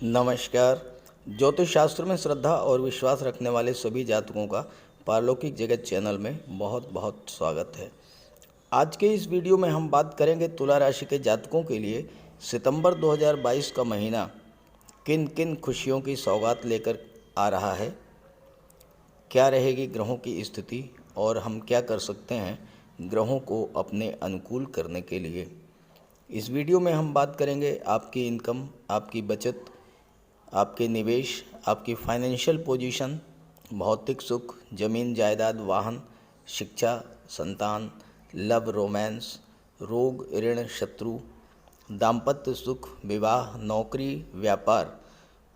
नमस्कार। ज्योतिष शास्त्र में श्रद्धा और विश्वास रखने वाले सभी जातकों का पारलौकिक जगत चैनल में बहुत बहुत स्वागत है। आज के इस वीडियो में हम बात करेंगे तुला राशि के जातकों के लिए सितंबर 2022 का महीना किन किन खुशियों की सौगात लेकर आ रहा है, क्या रहेगी ग्रहों की स्थिति और हम क्या कर सकते हैं ग्रहों को अपने अनुकूल करने के लिए। इस वीडियो में हम बात करेंगे आपकी इनकम, आपकी बचत, आपके निवेश, आपकी फाइनेंशियल पोजीशन, भौतिक सुख, ज़मीन जायदाद, वाहन, शिक्षा, संतान, लव, रोमांस, रोग, ऋण, शत्रु, दाम्पत्य सुख, विवाह, नौकरी, व्यापार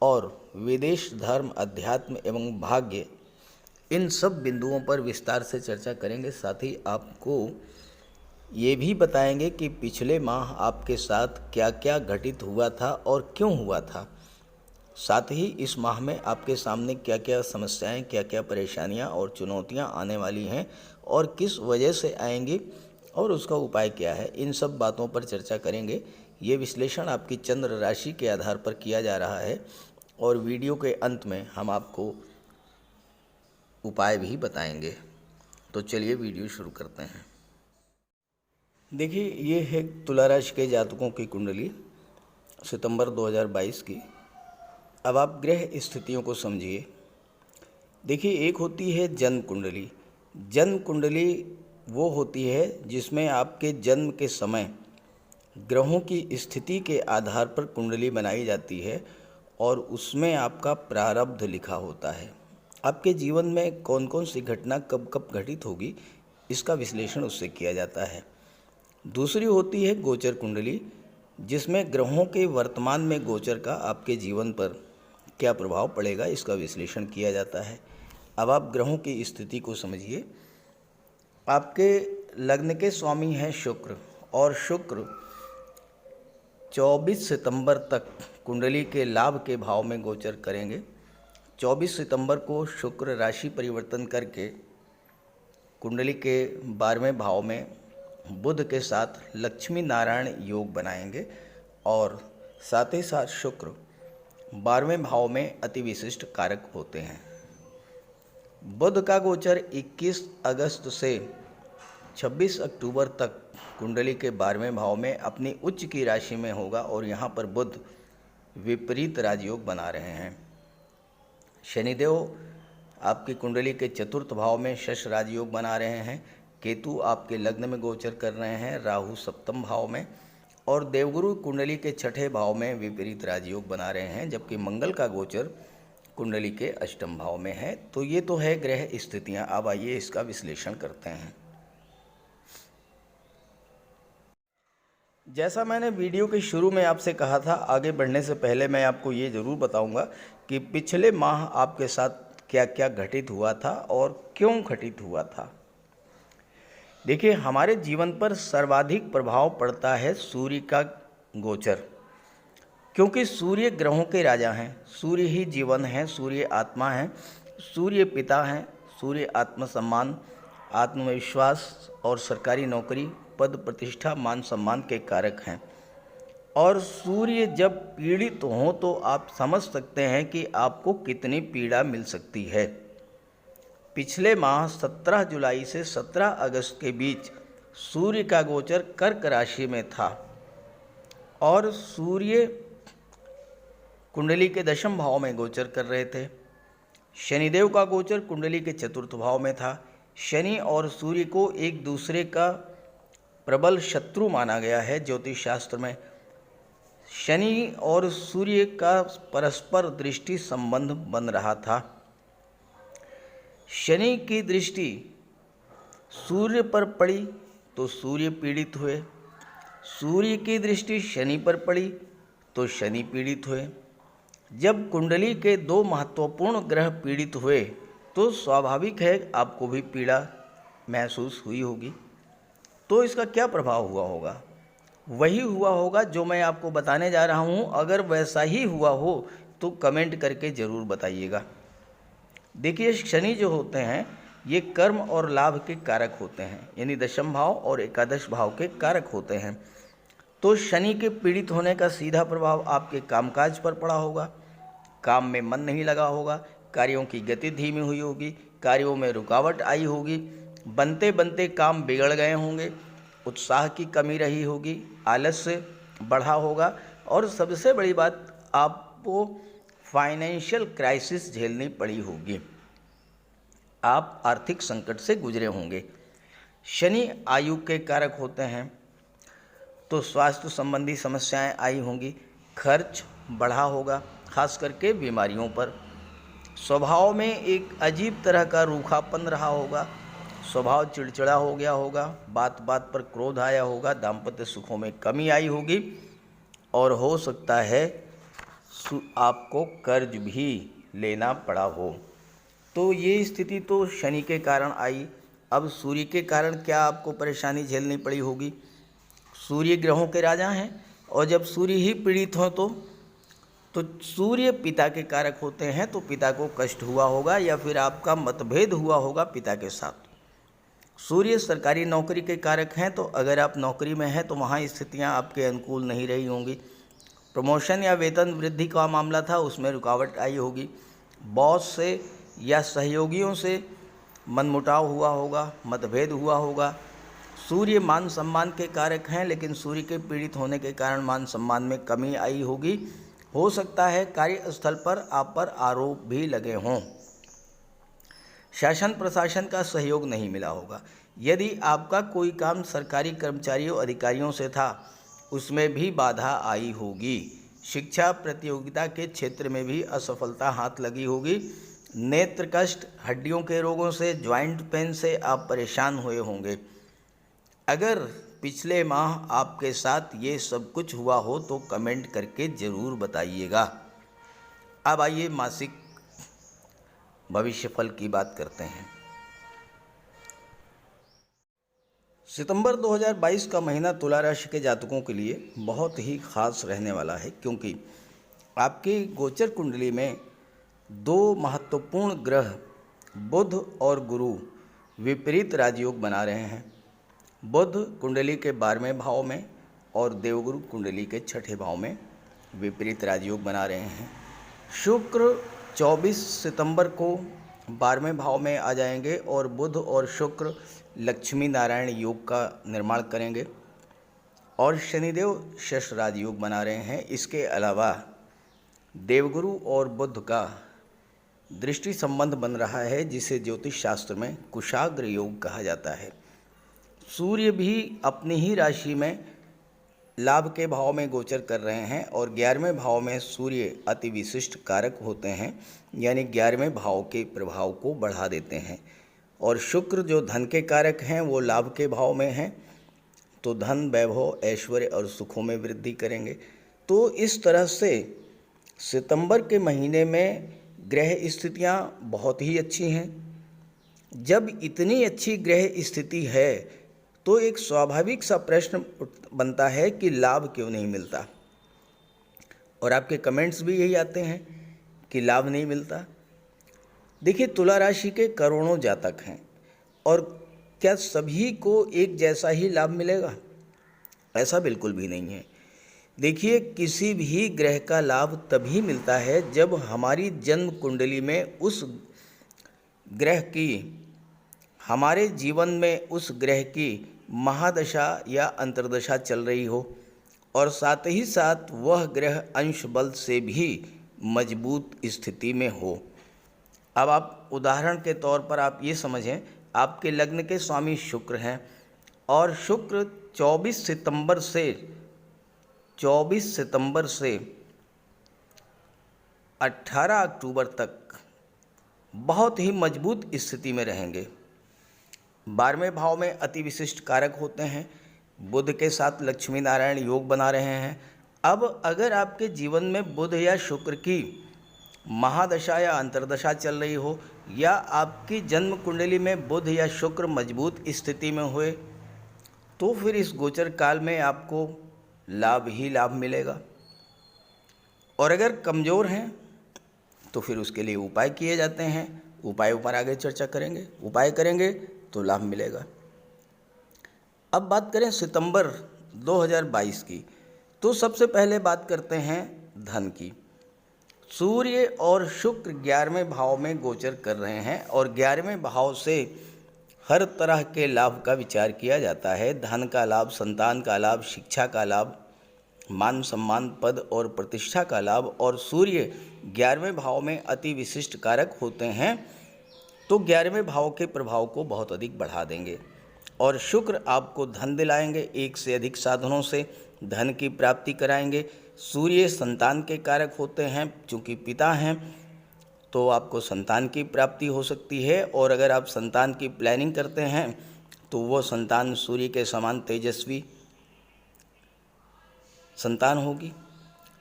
और विदेश, धर्म, अध्यात्म एवं भाग्य। इन सब बिंदुओं पर विस्तार से चर्चा करेंगे। साथ ही आपको ये भी बताएंगे कि पिछले माह आपके साथ क्या क्या घटित हुआ था और क्यों हुआ था। साथ ही इस माह में आपके सामने क्या क्या समस्याएं, क्या क्या परेशानियां और चुनौतियां आने वाली हैं और किस वजह से आएंगी और उसका उपाय क्या है, इन सब बातों पर चर्चा करेंगे। ये विश्लेषण आपकी चंद्र राशि के आधार पर किया जा रहा है और वीडियो के अंत में हम आपको उपाय भी बताएंगे। तो चलिए वीडियो शुरू करते हैं। देखिए, ये है तुला राशि के जातकों की कुंडली सितंबर 2022 की। अब आप ग्रह स्थितियों को समझिए। देखिए, एक होती है जन्म कुंडली। जन्म कुंडली वो होती है जिसमें आपके जन्म के समय ग्रहों की स्थिति के आधार पर कुंडली बनाई जाती है और उसमें आपका प्रारब्ध लिखा होता है। आपके जीवन में कौन कौन सी घटना कब कब घटित होगी, इसका विश्लेषण उससे किया जाता है। दूसरी होती है गोचर कुंडली, जिसमें ग्रहों के वर्तमान में गोचर का आपके जीवन पर क्या प्रभाव पड़ेगा, इसका विश्लेषण किया जाता है। अब आप ग्रहों की स्थिति को समझिए। आपके लग्न के स्वामी हैं शुक्र और शुक्र 24 सितंबर तक कुंडली के लाभ के भाव में गोचर करेंगे। 24 सितंबर को शुक्र राशि परिवर्तन करके कुंडली के 12वें भाव में बुध के साथ लक्ष्मी नारायण योग बनाएंगे और साथ ही साथ शुक्र 12वें भाव में अति विशिष्ट कारक होते हैं। बुध का गोचर 21 अगस्त से 26 अक्टूबर तक कुंडली के 12वें भाव में अपनी उच्च की राशि में होगा और यहाँ पर बुध विपरीत राजयोग बना रहे हैं। शनिदेव आपकी कुंडली के चतुर्थ भाव में शश राजयोग बना रहे हैं। केतु आपके लग्न में गोचर कर रहे हैं, राहु सप्तम भाव में, और देवगुरु कुंडली के छठे भाव में विपरीत राजयोग बना रहे हैं, जबकि मंगल का गोचर कुंडली के अष्टम भाव में है। तो ये तो है ग्रह स्थितियां। अब आइए इसका विश्लेषण करते हैं। जैसा मैंने वीडियो के शुरू में आपसे कहा था, आगे बढ़ने से पहले मैं आपको ये ज़रूर बताऊंगा कि पिछले माह आपके साथ क्या क्या घटित हुआ था और क्यों घटित हुआ था। देखिए, हमारे जीवन पर सर्वाधिक प्रभाव पड़ता है सूर्य का गोचर, क्योंकि सूर्य ग्रहों के राजा हैं। सूर्य ही जीवन है, सूर्य आत्मा है, सूर्य पिता हैं, सूर्य आत्मसम्मान, आत्मविश्वास और सरकारी नौकरी, पद प्रतिष्ठा, मान सम्मान के कारक हैं। और सूर्य जब पीड़ित हो तो आप समझ सकते हैं कि आपको कितनी पीड़ा मिल सकती है। पिछले माह 17 जुलाई से 17 अगस्त के बीच सूर्य का गोचर कर्क राशि में था और सूर्य कुंडली के दशम भाव में गोचर कर रहे थे। शनिदेव का गोचर कुंडली के चतुर्थ भाव में था। शनि और सूर्य को एक दूसरे का प्रबल शत्रु माना गया है ज्योतिष शास्त्र में। शनि और सूर्य का परस्पर दृष्टि संबंध बन रहा था। शनि की दृष्टि सूर्य पर पड़ी तो सूर्य पीड़ित हुए, सूर्य की दृष्टि शनि पर पड़ी तो शनि पीड़ित हुए। जब कुंडली के दो महत्वपूर्ण ग्रह पीड़ित हुए तो स्वाभाविक है आपको भी पीड़ा महसूस हुई होगी। तो इसका क्या प्रभाव हुआ होगा? वही हुआ होगा जो मैं आपको बताने जा रहा हूँ। अगर वैसा ही हुआ हो तो कमेंट करके ज़रूर बताइएगा। देखिए, शनि जो होते हैं ये कर्म और लाभ के कारक होते हैं, यानी दशम भाव और एकादश भाव के कारक होते हैं। तो शनि के पीड़ित होने का सीधा प्रभाव आपके कामकाज पर पड़ा होगा। काम में मन नहीं लगा होगा, कार्यों की गति धीमी हुई होगी, कार्यों में रुकावट आई होगी, बनते बनते काम बिगड़ गए होंगे, उत्साह की कमी रही होगी, आलस्य बढ़ा होगा और सबसे बड़ी बात, आपको फाइनेंशियल क्राइसिस झेलनी पड़ी होगी। आप आर्थिक संकट से गुजरे होंगे। शनि आयु के कारक होते हैं, तो स्वास्थ्य संबंधी समस्याएं आई होंगी, खर्च बढ़ा होगा, खास करके बीमारियों पर। स्वभाव में एक अजीब तरह का रूखापन रहा होगा, स्वभाव चिड़चिड़ा हो गया होगा, बात बात पर क्रोध आया होगा, दाम्पत्य सुखों में कमी आई होगी और हो सकता है आपको कर्ज भी लेना पड़ा हो। तो ये स्थिति तो शनि के कारण आई। अब सूर्य के कारण क्या आपको परेशानी झेलनी पड़ी होगी? सूर्य ग्रहों के राजा हैं और जब सूर्य ही पीड़ित हो तो सूर्य पिता के कारक होते हैं, तो पिता को कष्ट हुआ होगा या फिर आपका मतभेद हुआ होगा पिता के साथ। सूर्य सरकारी नौकरी के कारक हैं, तो अगर आप नौकरी में हैं तो वहाँ स्थितियाँ आपके अनुकूल नहीं रही होंगी। प्रमोशन या वेतन वृद्धि का मामला था, उसमें रुकावट आई होगी। बॉस से या सहयोगियों से मनमुटाव हुआ होगा, मतभेद हुआ होगा। सूर्य मान सम्मान के कारक हैं, लेकिन सूर्य के पीड़ित होने के कारण मान सम्मान में कमी आई होगी। हो सकता है कार्यस्थल पर आप पर आरोप भी लगे हों। शासन प्रशासन का सहयोग नहीं मिला होगा। यदि आपका कोई काम सरकारी कर्मचारियों अधिकारियों से था, उसमें भी बाधा आई होगी। शिक्षा प्रतियोगिता के क्षेत्र में भी असफलता हाथ लगी होगी। नेत्र कष्ट, हड्डियों के रोगों से, ज्वाइंट पेन से आप परेशान हुए होंगे। अगर पिछले माह आपके साथ ये सब कुछ हुआ हो तो कमेंट करके ज़रूर बताइएगा। अब आइए मासिक भविष्यफल की बात करते हैं। सितंबर 2022 का महीना तुला राशि के जातकों के लिए बहुत ही खास रहने वाला है, क्योंकि आपकी गोचर कुंडली में दो महत्वपूर्ण ग्रह बुध और गुरु विपरीत राजयोग बना रहे हैं। बुध कुंडली के 12वें भाव में और देवगुरु कुंडली के 6ठे भाव में विपरीत राजयोग बना रहे हैं। शुक्र 24 सितंबर को 12वें भाव में आ जाएंगे और बुध और शुक्र लक्ष्मी नारायण योग का निर्माण करेंगे और शनिदेव शश राजयोग बना रहे हैं। इसके अलावा देवगुरु और बुध का दृष्टि संबंध बन रहा है, जिसे ज्योतिष शास्त्र में कुशाग्र योग कहा जाता है। सूर्य भी अपनी ही राशि में लाभ के भाव में गोचर कर रहे हैं और 11वें भाव में सूर्य अति विशिष्ट कारक होते हैं, यानी 11वें भाव के प्रभाव को बढ़ा देते हैं। और शुक्र जो धन के कारक हैं वो लाभ के भाव में हैं, तो धन, वैभव, ऐश्वर्य और सुखों में वृद्धि करेंगे। तो इस तरह से सितंबर के महीने में ग्रह स्थितियां बहुत ही अच्छी हैं। जब इतनी अच्छी ग्रह स्थिति है तो एक स्वाभाविक सा प्रश्न बनता है कि लाभ क्यों नहीं मिलता, और आपके कमेंट्स भी यही आते हैं कि लाभ नहीं मिलता। देखिए, तुला राशि के करोड़ों जातक हैं और क्या सभी को एक जैसा ही लाभ मिलेगा? ऐसा बिल्कुल भी नहीं है। देखिए, किसी भी ग्रह का लाभ तभी मिलता है जब हमारी जन्म कुंडली में उस ग्रह की, हमारे जीवन में उस ग्रह की महादशा या अंतर्दशा चल रही हो और साथ ही साथ वह ग्रह अंश बल से भी मजबूत स्थिति में हो। अब आप उदाहरण के तौर पर आप ये समझें, आपके लग्न के स्वामी शुक्र हैं और शुक्र 24 सितंबर से 18 अक्टूबर तक बहुत ही मजबूत स्थिति में रहेंगे। 12वें भाव में अति विशिष्ट कारक होते हैं, बुध के साथ लक्ष्मी नारायण योग बना रहे हैं। अब अगर आपके जीवन में बुध या शुक्र की महादशा या अंतर्दशा चल रही हो या आपकी जन्म कुंडली में बुध या शुक्र मजबूत स्थिति में हुए, तो फिर इस गोचर काल में आपको लाभ ही लाभ मिलेगा। और अगर कमज़ोर हैं तो फिर उसके लिए उपाय किए जाते हैं। उपायों पर आगे चर्चा करेंगे। उपाय करेंगे तो लाभ मिलेगा। अब बात करें सितंबर 2022 की। तो सबसे पहले बात करते हैं धन की। सूर्य और शुक्र 11वें भाव में गोचर कर रहे हैं और 11वें भाव से हर तरह के लाभ का विचार किया जाता है। धन का लाभ, संतान का लाभ, शिक्षा का लाभ, मान सम्मान, पद और प्रतिष्ठा का लाभ। और सूर्य 11वें भाव में अति विशिष्ट कारक होते हैं, तो 11वें भाव के प्रभाव को बहुत अधिक बढ़ा देंगे। और शुक्र आपको धन दिलाएंगे, एक से अधिक साधनों से धन की प्राप्ति कराएंगे। सूर्य संतान के कारक होते हैं, चूँकि पिता हैं तो आपको संतान की प्राप्ति हो सकती है। और अगर आप संतान की प्लानिंग करते हैं तो वो संतान सूर्य के समान तेजस्वी संतान होगी।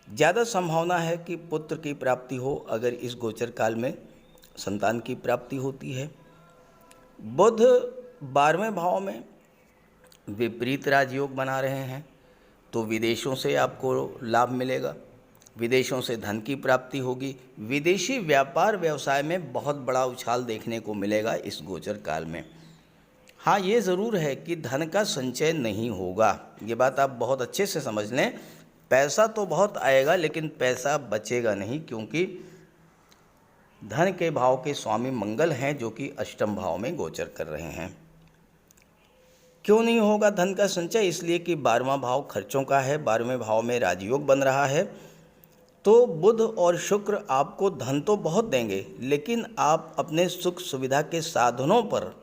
ज़्यादा संभावना है कि पुत्र की प्राप्ति हो अगर इस गोचर काल में संतान की प्राप्ति होती है। बुध 12वें भाव में विपरीत राजयोग बना रहे हैं, तो विदेशों से आपको लाभ मिलेगा, विदेशों से धन की प्राप्ति होगी। विदेशी व्यापार व्यवसाय में बहुत बड़ा उछाल देखने को मिलेगा इस गोचर काल में। हाँ, ये ज़रूर है कि धन का संचय नहीं होगा, ये बात आप बहुत अच्छे से समझ लें। पैसा तो बहुत आएगा लेकिन पैसा बचेगा नहीं, क्योंकि धन के भाव के स्वामी मंगल हैं जो कि अष्टम भाव में गोचर कर रहे हैं। क्यों नहीं होगा धन का संचय? इसलिए कि 12वां भाव खर्चों का है, 12वें भाव में राजयोग बन रहा है। तो बुध और शुक्र आपको धन तो बहुत देंगे, लेकिन आप अपने सुख सुविधा के साधनों पर,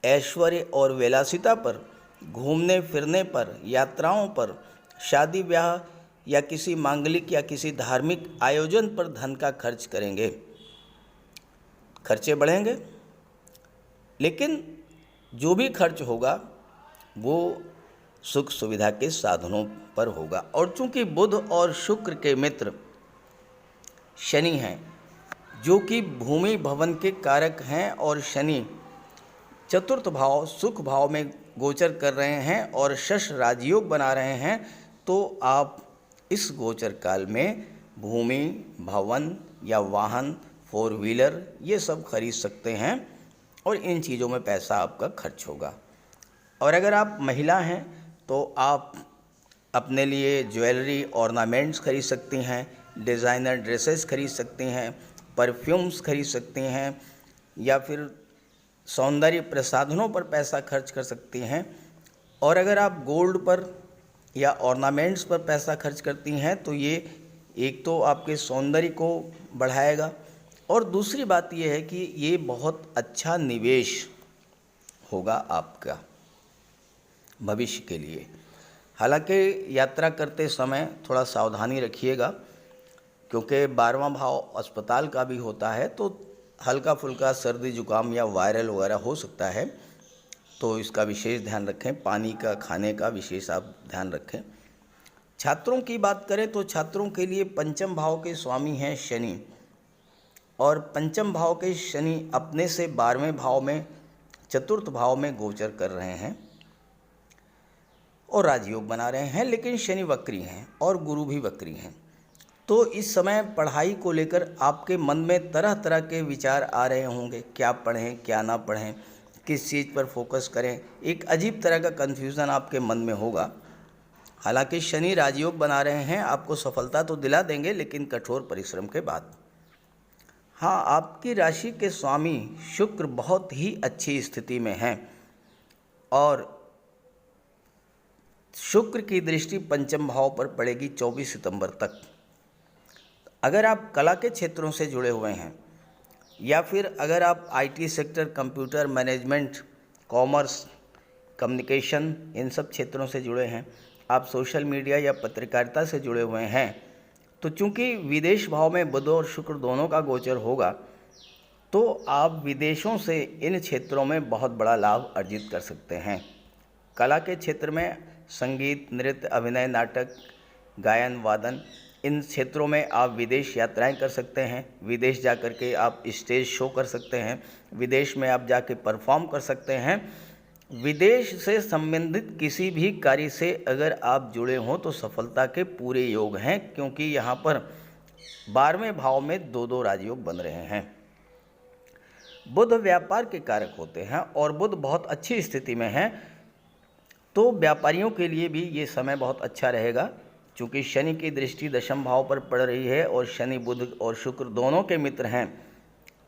ऐश्वर्य और विलासिता पर, घूमने फिरने पर, यात्राओं पर, शादी ब्याह या किसी मांगलिक या किसी धार्मिक आयोजन पर धन का खर्च करेंगे। खर्चे बढ़ेंगे, लेकिन जो भी खर्च होगा वो सुख सुविधा के साधनों पर होगा। और चूंकि बुध और शुक्र के मित्र शनि हैं, जो कि भूमि भवन के कारक हैं, और शनि चतुर्थ भाव सुख भाव में गोचर कर रहे हैं और शश राजयोग बना रहे हैं, तो आप इस गोचर काल में भूमि भवन या वाहन, 4 व्हीलर, ये सब खरीद सकते हैं और इन चीज़ों में पैसा आपका खर्च होगा। और अगर आप महिला हैं तो आप अपने लिए ज्वेलरी, ऑर्नामेंट्स खरीद सकती हैं, डिज़ाइनर ड्रेसेस खरीद सकती हैं, परफ्यूम्स खरीद सकती हैं, या फिर सौंदर्य प्रसाधनों पर पैसा खर्च कर सकती हैं। और अगर आप गोल्ड पर या ऑर्नामेंट्स पर पैसा खर्च करती हैं तो ये एक तो आपके सौंदर्य को बढ़ाएगा, और दूसरी बात ये है कि ये बहुत अच्छा निवेश होगा आपका भविष्य के लिए। हालांकि यात्रा करते समय थोड़ा सावधानी रखिएगा, क्योंकि 12वां भाव अस्पताल का भी होता है, तो हल्का फुल्का सर्दी जुकाम या वायरल वगैरह हो सकता है, तो इसका विशेष ध्यान रखें। पानी का, खाने का विशेष आप ध्यान रखें। छात्रों की बात करें तो छात्रों के लिए पंचम भाव के स्वामी हैं शनि, और पंचम भाव के शनि अपने से 12वें भाव में चतुर्थ भाव में गोचर कर रहे हैं और राजयोग बना रहे हैं, लेकिन शनि वक्री हैं और गुरु भी वक्री हैं। तो इस समय पढ़ाई को लेकर आपके मन में तरह तरह के विचार आ रहे होंगे, क्या पढ़ें क्या ना पढ़ें, किस चीज़ पर फोकस करें। एक अजीब तरह का कन्फ्यूज़न आपके मन में होगा। हालांकि शनि राजयोग बना रहे हैं, आपको सफलता तो दिला देंगे, लेकिन कठोर परिश्रम के बाद। हाँ, आपकी राशि के स्वामी शुक्र बहुत ही अच्छी स्थिति में हैं, और शुक्र की दृष्टि पंचम भाव पर पड़ेगी 24 सितंबर तक। अगर आप कला के क्षेत्रों से जुड़े हुए हैं, या फिर अगर आप IT sector, computer management, commerce, communication, इन सब क्षेत्रों से जुड़े हैं, आप सोशल मीडिया या पत्रकारिता से जुड़े हुए हैं, तो चूंकि विदेश भाव में बुध और शुक्र दोनों का गोचर होगा, तो आप विदेशों से इन क्षेत्रों में बहुत बड़ा लाभ अर्जित कर सकते हैं। कला के क्षेत्र में संगीत, नृत्य, अभिनय, नाटक, गायन, वादन, इन क्षेत्रों में आप विदेश यात्राएं कर सकते हैं। विदेश जा कर के आप स्टेज शो कर सकते हैं, विदेश में आप जाके परफॉर्म कर सकते हैं। विदेश से संबंधित किसी भी कार्य से अगर आप जुड़े हों तो सफलता के पूरे योग हैं, क्योंकि यहाँ पर 12वें भाव में 2 राजयोग बन रहे हैं। बुध व्यापार के कारक होते हैं और बुध बहुत अच्छी स्थिति में है, तो व्यापारियों के लिए भी ये समय बहुत अच्छा रहेगा, क्योंकि शनि की दृष्टि दशम भाव पर पड़ रही है और शनि बुध और शुक्र दोनों के मित्र हैं।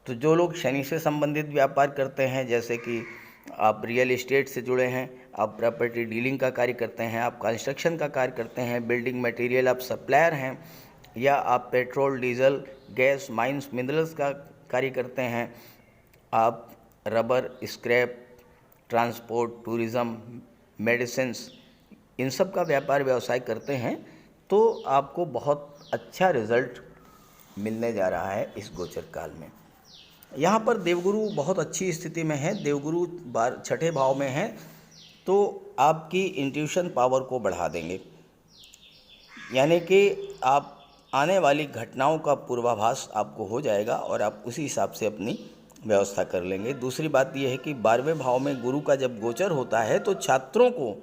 तो जो लोग शनि से संबंधित व्यापार करते हैं, जैसे कि आप रियल एस्टेट से जुड़े हैं, आप प्रॉपर्टी डीलिंग का कार्य करते हैं, आप कंस्ट्रक्शन का कार्य करते हैं, बिल्डिंग मटेरियल आप सप्लायर हैं, या आप petrol diesel gas mines minerals का कार्य करते हैं, आप rubber scrap transport tourism medicines इन सब का व्यापार व्यवसाय करते हैं, तो आपको बहुत अच्छा रिजल्ट मिलने जा रहा है इस गोचर काल में। यहाँ पर देवगुरु बहुत अच्छी स्थिति में है, देवगुरु छठे भाव में है, तो आपकी इंट्यूशन पावर को बढ़ा देंगे, यानी कि आप आने वाली घटनाओं का पूर्वाभास आपको हो जाएगा और आप उसी हिसाब से अपनी व्यवस्था कर लेंगे। दूसरी बात यह है कि 12वें भाव में गुरु का जब गोचर होता है तो छात्रों को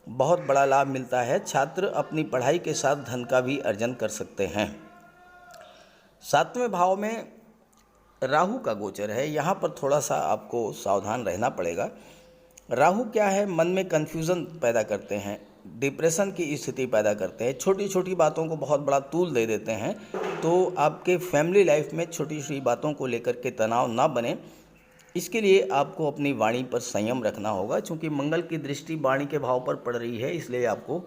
बहुत बड़ा लाभ मिलता है। छात्र अपनी पढ़ाई के साथ धन का भी अर्जन कर सकते हैं। 7वें भाव में राहु का गोचर है, यहाँ पर थोड़ा सा आपको सावधान रहना पड़ेगा। राहु क्या है, मन में कन्फ्यूज़न पैदा करते हैं, डिप्रेशन की स्थिति पैदा करते हैं, छोटी छोटी बातों को बहुत बड़ा तूल दे देते हैं। तो आपके फैमिली लाइफ में छोटी छोटी बातों को लेकर के तनाव ना बने, इसके लिए आपको अपनी वाणी पर संयम रखना होगा। क्योंकि मंगल की दृष्टि वाणी के भाव पर पड़ रही है, इसलिए आपको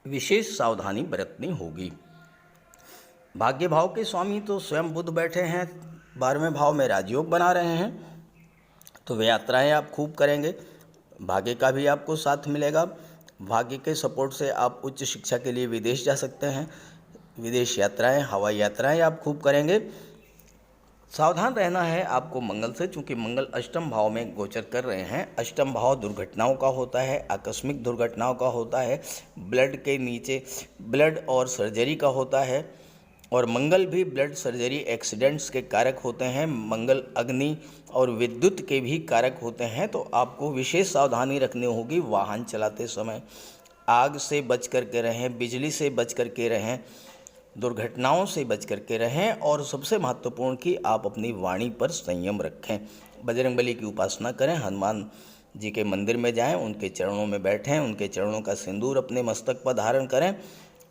विशेष सावधानी बरतनी होगी। भाग्य भाव के स्वामी तो स्वयं बुध बैठे हैं, 12वें भाव में राजयोग बना रहे हैं, तो वे यात्राएँ आप खूब करेंगे, भाग्य का भी आपको साथ मिलेगा। भाग्य के सपोर्ट से आप उच्च शिक्षा के लिए विदेश जा सकते हैं, विदेश यात्राएं हवाई यात्राएं आप खूब करेंगे। सावधान रहना है आपको मंगल से, क्योंकि मंगल अष्टम भाव में गोचर कर रहे हैं। अष्टम भाव दुर्घटनाओं का होता है, आकस्मिक दुर्घटनाओं का होता है, ब्लड के नीचे ब्लड और सर्जरी का होता है, और मंगल भी ब्लड सर्जरी एक्सीडेंट्स के कारक होते हैं। मंगल अग्नि और विद्युत के भी कारक होते हैं, तो आपको विशेष सावधानी रखनी होगी। वाहन चलाते समय आग से बच कर के रहें, बिजली से बच कर के रहें, दुर्घटनाओं से बच कर के रहें, और सबसे महत्वपूर्ण कि आप अपनी वाणी पर संयम रखें। बजरंगबली की उपासना करें, हनुमान जी के मंदिर में जाएं, उनके चरणों में बैठें, उनके चरणों का सिंदूर अपने मस्तक पर धारण करें,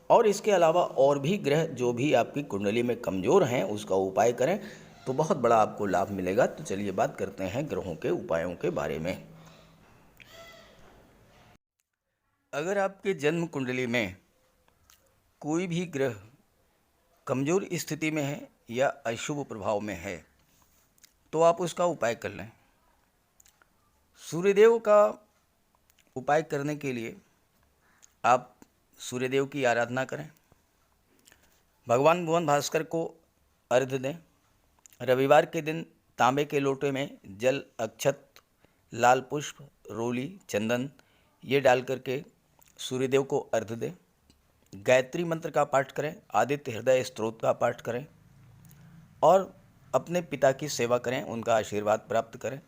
और इसके अलावा और भी ग्रह जो भी आपकी कुंडली में कमज़ोर हैं उसका उपाय करें, तो बहुत बड़ा आपको लाभ मिलेगा। तो चलिए बात करते हैं ग्रहों के उपायों के बारे में। अगर आपके जन्म कुंडली में कोई भी ग्रह कमज़ोर स्थिति में है या अशुभ प्रभाव में है, तो आप उसका उपाय कर लें। सूर्यदेव का उपाय करने के लिए आप सूर्यदेव की आराधना करें, भगवान भुवन भास्कर को अर्घ्य दें। रविवार के दिन तांबे के लोटे में जल, अक्षत, लाल पुष्प, रोली, चंदन ये डाल करके सूर्यदेव को अर्घ्य दें। गायत्री मंत्र का पाठ करें, आदित्य हृदय स्तोत्र का पाठ करें, और अपने पिता की सेवा करें, उनका आशीर्वाद प्राप्त करें।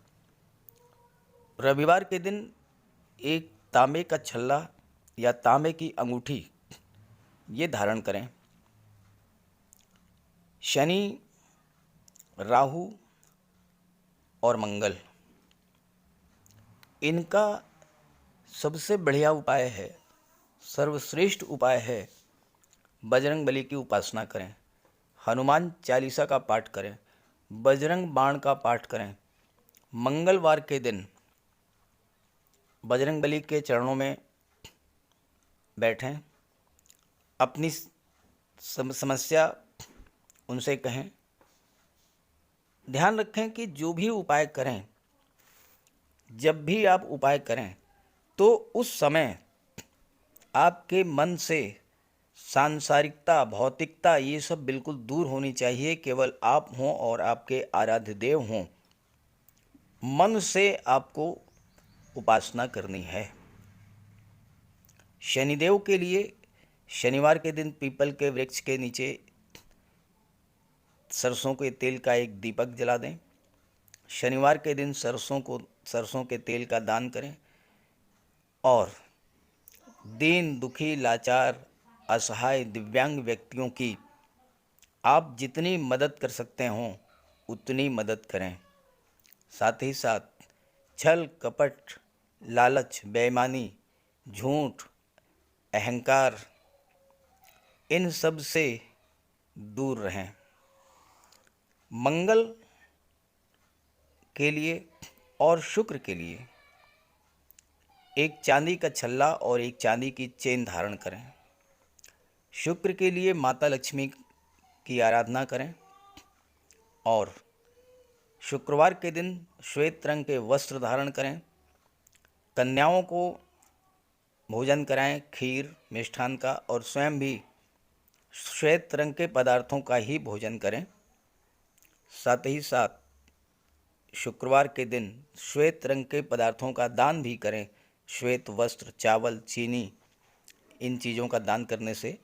रविवार के दिन एक तांबे का छल्ला या तांबे की अंगूठी ये धारण करें। शनि, राहु और मंगल, इनका सबसे बढ़िया उपाय है, सर्वश्रेष्ठ उपाय है, बजरंग बली की उपासना करें, हनुमान चालीसा का पाठ करें, बजरंग बाण का पाठ करें। मंगलवार के दिन बजरंग बली के चरणों में बैठें, अपनी समस्या उनसे कहें। ध्यान रखें कि जो भी उपाय करें, जब भी आप उपाय करें, तो उस समय आपके मन से सांसारिकता, भौतिकता ये सब बिल्कुल दूर होनी चाहिए। केवल आप हों और आपके आराध्य देव हों, मन से आपको उपासना करनी है। शनिदेव के लिए शनिवार के दिन पीपल के वृक्ष के नीचे सरसों के तेल का एक दीपक जला दें। शनिवार के दिन सरसों के तेल का दान करें, और दीन, दुखी, लाचार, असहाय, दिव्यांग व्यक्तियों की आप जितनी मदद कर सकते हों उतनी मदद करें। साथ ही साथ छल कपट, लालच, बेईमानी, झूठ, अहंकार, इन सब से दूर रहें। मंगल के लिए और शुक्र के लिए एक चांदी का छल्ला और एक चांदी की चेन धारण करें। शुक्र के लिए माता लक्ष्मी की आराधना करें और शुक्रवार के दिन श्वेत रंग के वस्त्र धारण करें। कन्याओं को भोजन कराएं, खीर मिष्ठान का, और स्वयं भी श्वेत रंग के पदार्थों का ही भोजन करें। साथ ही साथ शुक्रवार के दिन श्वेत रंग के पदार्थों का दान भी करें। श्वेत वस्त्र, चावल, चीनी, इन चीज़ों का दान करने से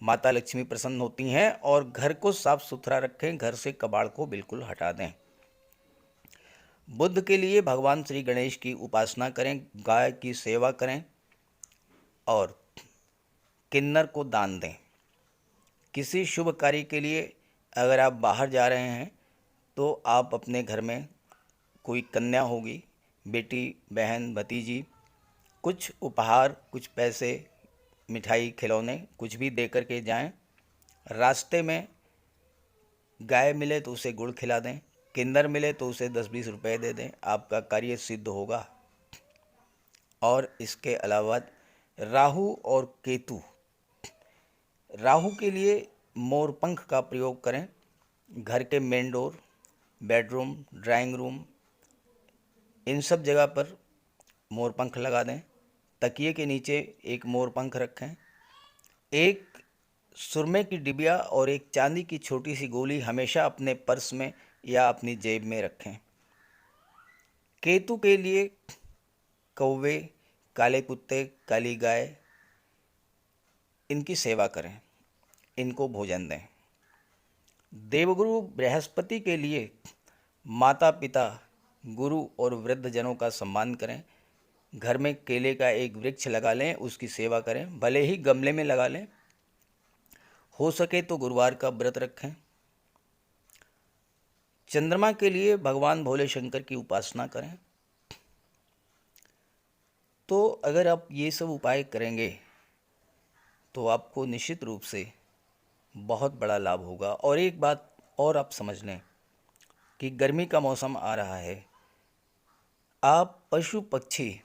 माता लक्ष्मी प्रसन्न होती हैं। और घर को साफ सुथरा रखें, घर से कबाड़ को बिल्कुल हटा दें। बुध के लिए भगवान श्री गणेश की उपासना करें, गाय की सेवा करें और किन्नर को दान दें। किसी शुभ कार्य के लिए अगर आप बाहर जा रहे हैं तो आप अपने घर में कोई कन्या होगी, बेटी, बहन, भतीजी, कुछ उपहार, कुछ पैसे, मिठाई, खिलौने, कुछ भी दे कर के जाएं। रास्ते में गाय मिले तो उसे गुड़ खिला दें, किन्नर मिले तो उसे 10-20 रुपए दे दें, आपका कार्य सिद्ध होगा। और इसके अलावा राहु और केतु, राहु के लिए मोर पंख का प्रयोग करें। घर के main door, bedroom, drawing room, इन सब जगह पर मोर पंख लगा दें। तकिए के नीचे एक मोर पंख रखें। एक सुरमे की डिबिया और एक चांदी की छोटी सी गोली हमेशा अपने पर्स में या अपनी जेब में रखें। केतु के लिए कौवे, काले कुत्ते, काली गाय, इनकी सेवा करें, इनको भोजन दें। देवगुरु बृहस्पति के लिए माता पिता, गुरु और वृद्धजनों का सम्मान करें। घर में केले का एक वृक्ष लगा लें, उसकी सेवा करें, भले ही गमले में लगा लें। हो सके तो गुरुवार का व्रत रखें। चंद्रमा के लिए भगवान भोले शंकर की उपासना करें। तो अगर आप ये सब उपाय करेंगे तो आपको निश्चित रूप से बहुत बड़ा लाभ होगा। और एक बात और आप समझ लें कि गर्मी का मौसम आ रहा है, आप पशु पक्षी,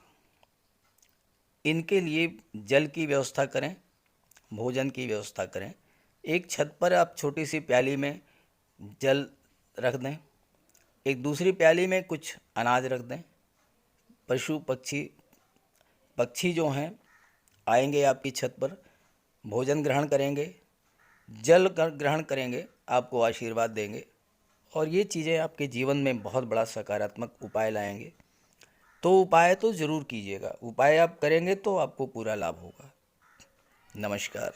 इनके लिए जल की व्यवस्था करें, भोजन की व्यवस्था करें। एक छत पर आप छोटी सी प्याली में जल रख दें, एक दूसरी प्याली में कुछ अनाज रख दें। पशु पक्षी जो हैं आएंगे आपकी छत पर, भोजन ग्रहण करेंगे, जल ग्रहण करेंगे, आपको आशीर्वाद देंगे और ये चीज़ें आपके जीवन में बहुत बड़ा सकारात्मक उपाय लाएंगे। तो उपाय तो ज़रूर कीजिएगा, उपाय आप करेंगे तो आपको पूरा लाभ होगा। नमस्कार।